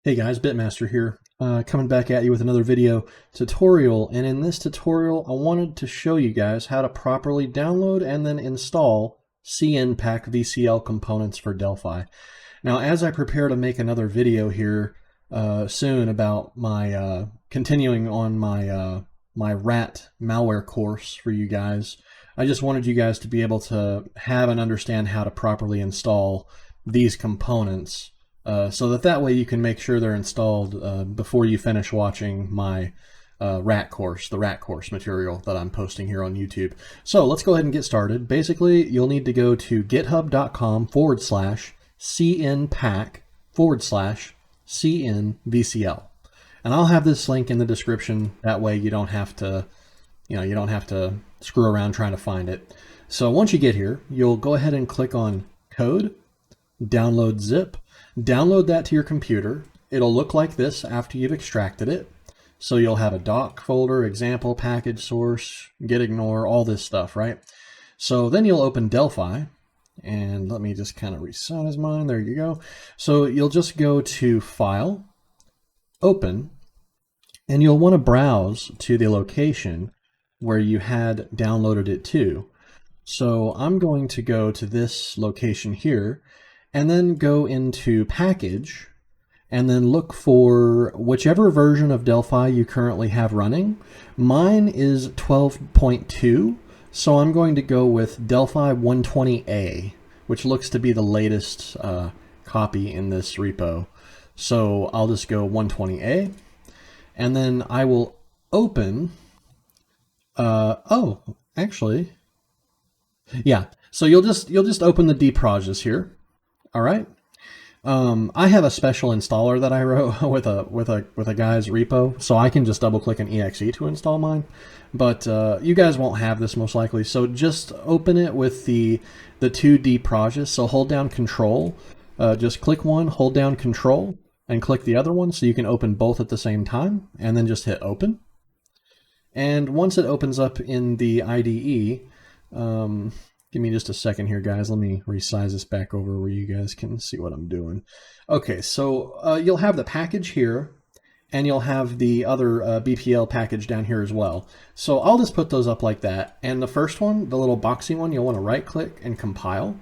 Hey guys, Bitmaster here, coming back at you with another video tutorial, and in this tutorial I wanted to show you guys how to properly download and then install CnPack VCL components for Delphi. Now as I prepare to make another video here soon about my continuing on my rat malware course for you guys, I just wanted you guys to be able to have and understand how to properly install these components so that way you can make sure they're installed before you finish watching my the rat course material that I'm posting here on YouTube. So let's go ahead and get started. Basically, you'll need to go to github.com/CnPack/CnVCL. And I'll have this link in the description. That way you don't have to, you don't have to screw around trying to find it. So once you get here, you'll go ahead and click on Code, Download Zip. Download that to your computer. It'll look like this after you've extracted it. So you'll have a doc folder, example, package source, get ignore, all this stuff, right? So then you'll open Delphi, and let me just kind of resize mine. There you go. So you'll just go to File, Open, and you'll want to browse to the location where you had downloaded it to. So I'm going to go to this location here, and then go into Package, and then look for whichever version of Delphi you currently have running. Mine is 12.2, so I'm going to go with Delphi 120A, which looks to be the latest copy in this repo. So I'll just go 120A, and then I will open, oh, actually, yeah, so you'll just open the dprojects here. All right. I have a special installer that I wrote with a guy's repo, so I can just double click an exe to install mine. But you guys won't have this most likely, so just open it with the 2D projects. So hold down Control, just click one, hold down Control, and click the other one, so you can open both at the same time, and then just hit Open. And once it opens up in the IDE, give me just a second here, guys. Let me resize this back over where you guys can see what I'm doing. Okay, so you'll have the package here, and you'll have the other BPL package down here as well. So I'll just put those up like that. And the first one, the little boxy one, you'll want to right-click and compile.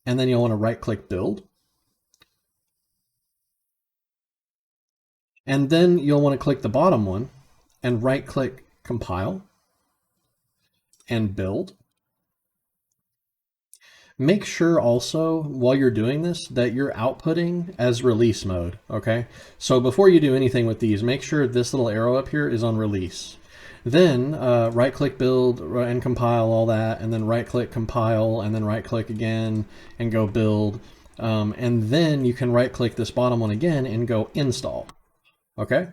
And then you'll want to right-click Build. And then you'll want to click the bottom one and right-click Compile and Build. Make sure also, while you're doing this, that you're outputting as release mode, okay? So before you do anything with these, make sure this little arrow up here is on release. Then right-click Build and compile all that, and then right-click Compile, and then right-click again and go Build. And then you can right-click this bottom one again and go Install, okay?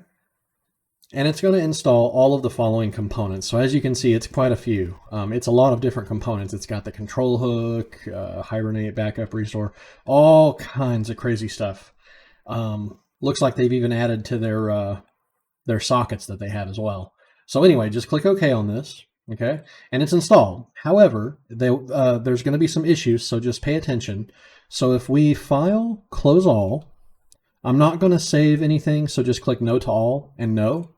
And it's going to install all of the following components. So as you can see, it's quite a few. It's a lot of different components. It's got the control hook, hibernate, backup, restore, all kinds of crazy stuff. Looks like they've even added to their sockets that they have as well. So anyway, just click OK on this, okay? And it's installed. However, there's going to be some issues, so just pay attention. So if we File, Close All, I'm not going to save anything, so just click No to All and No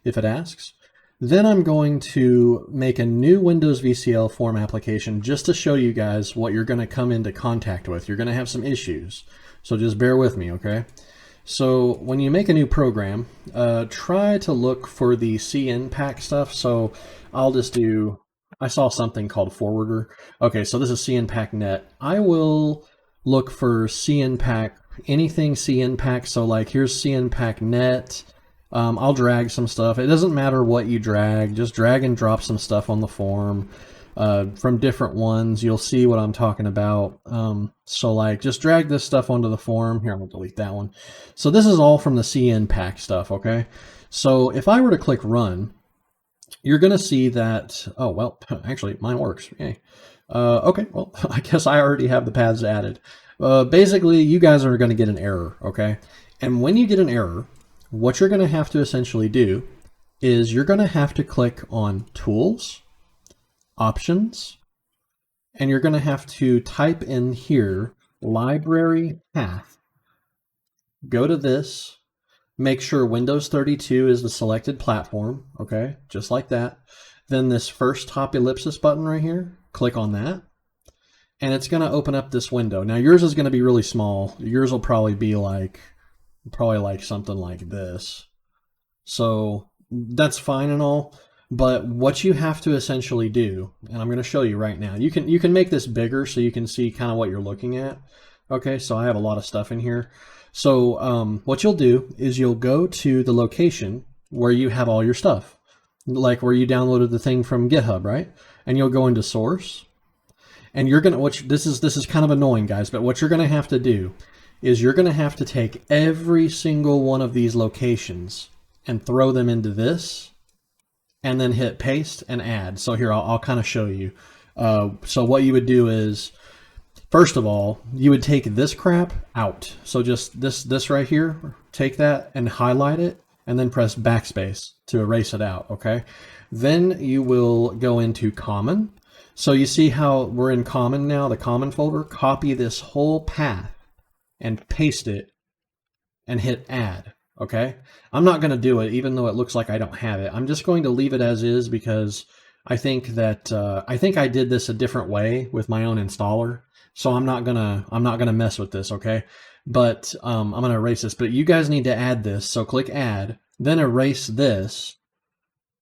if it asks. Then I'm going to make a new Windows VCL form application just to show you guys what you're going to come into contact with. You're going to have some issues, so just bear with me, okay? So when you make a new program, try to look for the CnPack stuff. So I'll just do, I saw something called Forwarder. Okay, so this is CnPack Net. I will look for CnPack, anything CnPack. So like here's CnPack Net. I'll drag some stuff. It doesn't matter what you drag, just drag and drop some stuff on the form from different ones. You'll see what I'm talking about. So like just drag this stuff onto the form. Here, I'm gonna delete that one. So this is all from the CnPack stuff, okay? So if I were to click run, you're gonna see that, oh, well, actually mine works, yay. Okay, well, I guess I already have the paths added. Basically, you guys are gonna get an error, okay? And when you get an error, what you're going to have to essentially do is you're going to have to click on Tools, Options, and you're going to have to type in here library path. go to this, make sure Windows 32 is the selected platform, okay, just like that. Then this first top ellipsis button right here, click on that, and it's going to open up this window. Now yours is going to be really small. Yours will probably be like something like this. So that's fine and all, but what you have to essentially do, and I'm going to show you right now, you can make this bigger so you can see kind of what you're looking at. Okay, so I have a lot of stuff in here. So what you'll do is you'll go to the location where you have all your stuff, like where you downloaded the thing from GitHub, right? And you'll go into source, and you're gonna, this is kind of annoying, guys, but what you're gonna have to do is you're gonna have to take every single one of these locations and throw them into this, and then hit paste and add. So here, I'll kind of show you. So what you would do is, first of all, you would take this crap out. So just this right here, take that and highlight it, and then press backspace to erase it out, okay? Then you will go into Common. So you see how we're in Common now, the Common folder? Copy this whole path and paste it and hit Add, okay? I'm not going to do it, even though it looks like I don't have it. I'm just going to leave it as is because I think that I did this a different way with my own installer. So I'm not gonna mess with this, okay? But I'm gonna erase this. But you guys need to add this. So click Add, then erase this,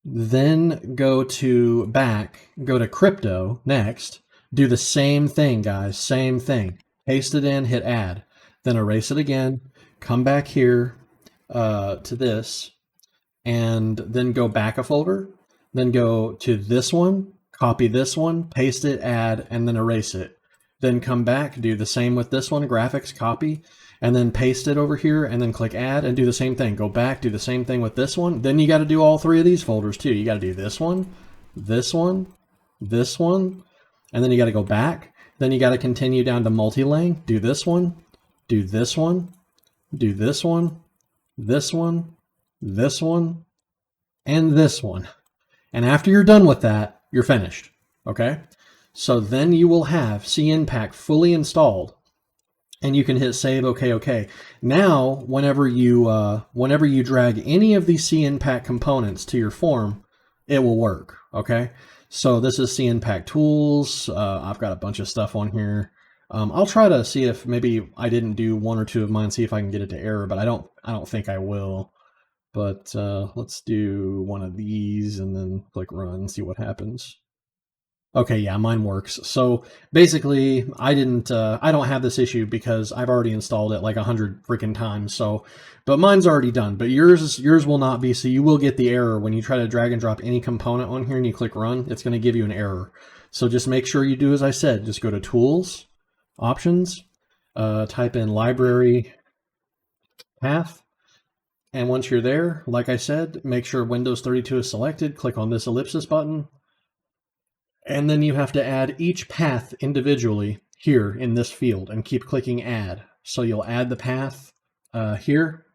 then go to back, go to Crypto next. Do the same thing, guys. Same thing. Paste it in, hit Add, then erase it again. Come back here to this, and then go back a folder. Then go to this one, copy this one, paste it, add, and then erase it. Then come back, do the same with this one, graphics, copy, and then paste it over here, and then click add, and do the same thing. Go back, do the same thing with this one. Then you got to do all three of these folders too. You got to do this one, this one, this one, and then you got to go back. Then you got to continue down to multi-lang, do this one, do this one, do this one, this one, this one, and this one. And after you're done with that, you're finished, okay? So then you will have CnPack fully installed, and you can hit save, okay. Now, whenever you drag any of these CnPack components to your form, it will work, okay? So this is CnPack tools. I've got a bunch of stuff on here. I'll try to see if maybe I didn't do one or two of mine, see if I can get it to error, but I don't think I will. But let's do one of these and then click run, see what happens. Okay, yeah, mine works. So basically, I don't have this issue because I've already installed it like 100 freaking times. So, but mine's already done. But yours will not be. So you will get the error when you try to drag and drop any component on here and you click run. It's going to give you an error. So just make sure you do as I said. Just go to Tools, Options, type in Library Path. And once you're there, like I said, make sure Windows 32 is selected. Click on this ellipsis button. And then you have to add each path individually here in this field and keep clicking add. So you'll add the path here.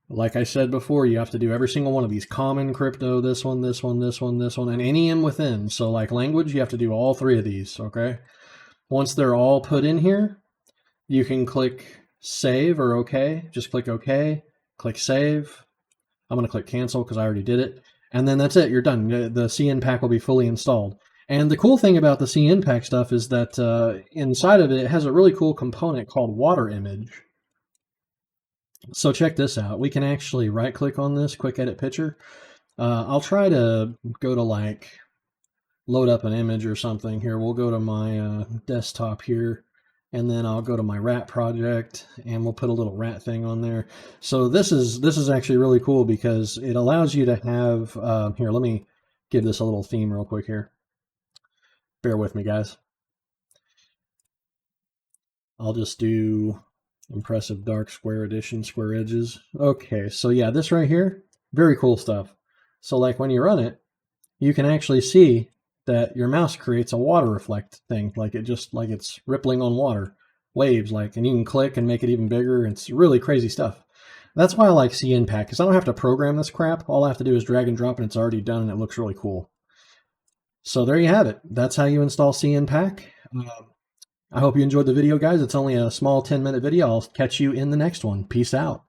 Like I said before, you have to do every single one of these. Common, Crypto, this one, this one, this one, this one, and any in within. So like language, you have to do all three of these, okay? Once they're all put in here, you can click save or okay. Just click okay, click save. I'm gonna click cancel because I already did it. And then that's it, you're done. The CnPack will be fully installed. And the cool thing about the CnPack stuff is that inside of it has a really cool component called water image. So check this out. We can actually right click on this, quick edit picture. I'll try to go to like load up an image or something here. We'll go to my desktop here, and then I'll go to my rat project and we'll put a little rat thing on there. So this is actually really cool because it allows you to have, here, let me give this a little theme real quick here. Bear with me, guys. I'll just do impressive dark square edition, square edges. Okay, so yeah, this right here, very cool stuff. So like when you run it, you can actually see that your mouse creates a water reflect thing, like it's rippling on water, waves, like, and you can click and make it even bigger. It's really crazy stuff. That's why I like CnPack, because I don't have to program this crap. All I have to do is drag and drop and it's already done and it looks really cool. So there you have it. That's how you install CnPack. I hope you enjoyed the video, guys. It's only a small 10-minute video. I'll catch you in the next one. Peace out.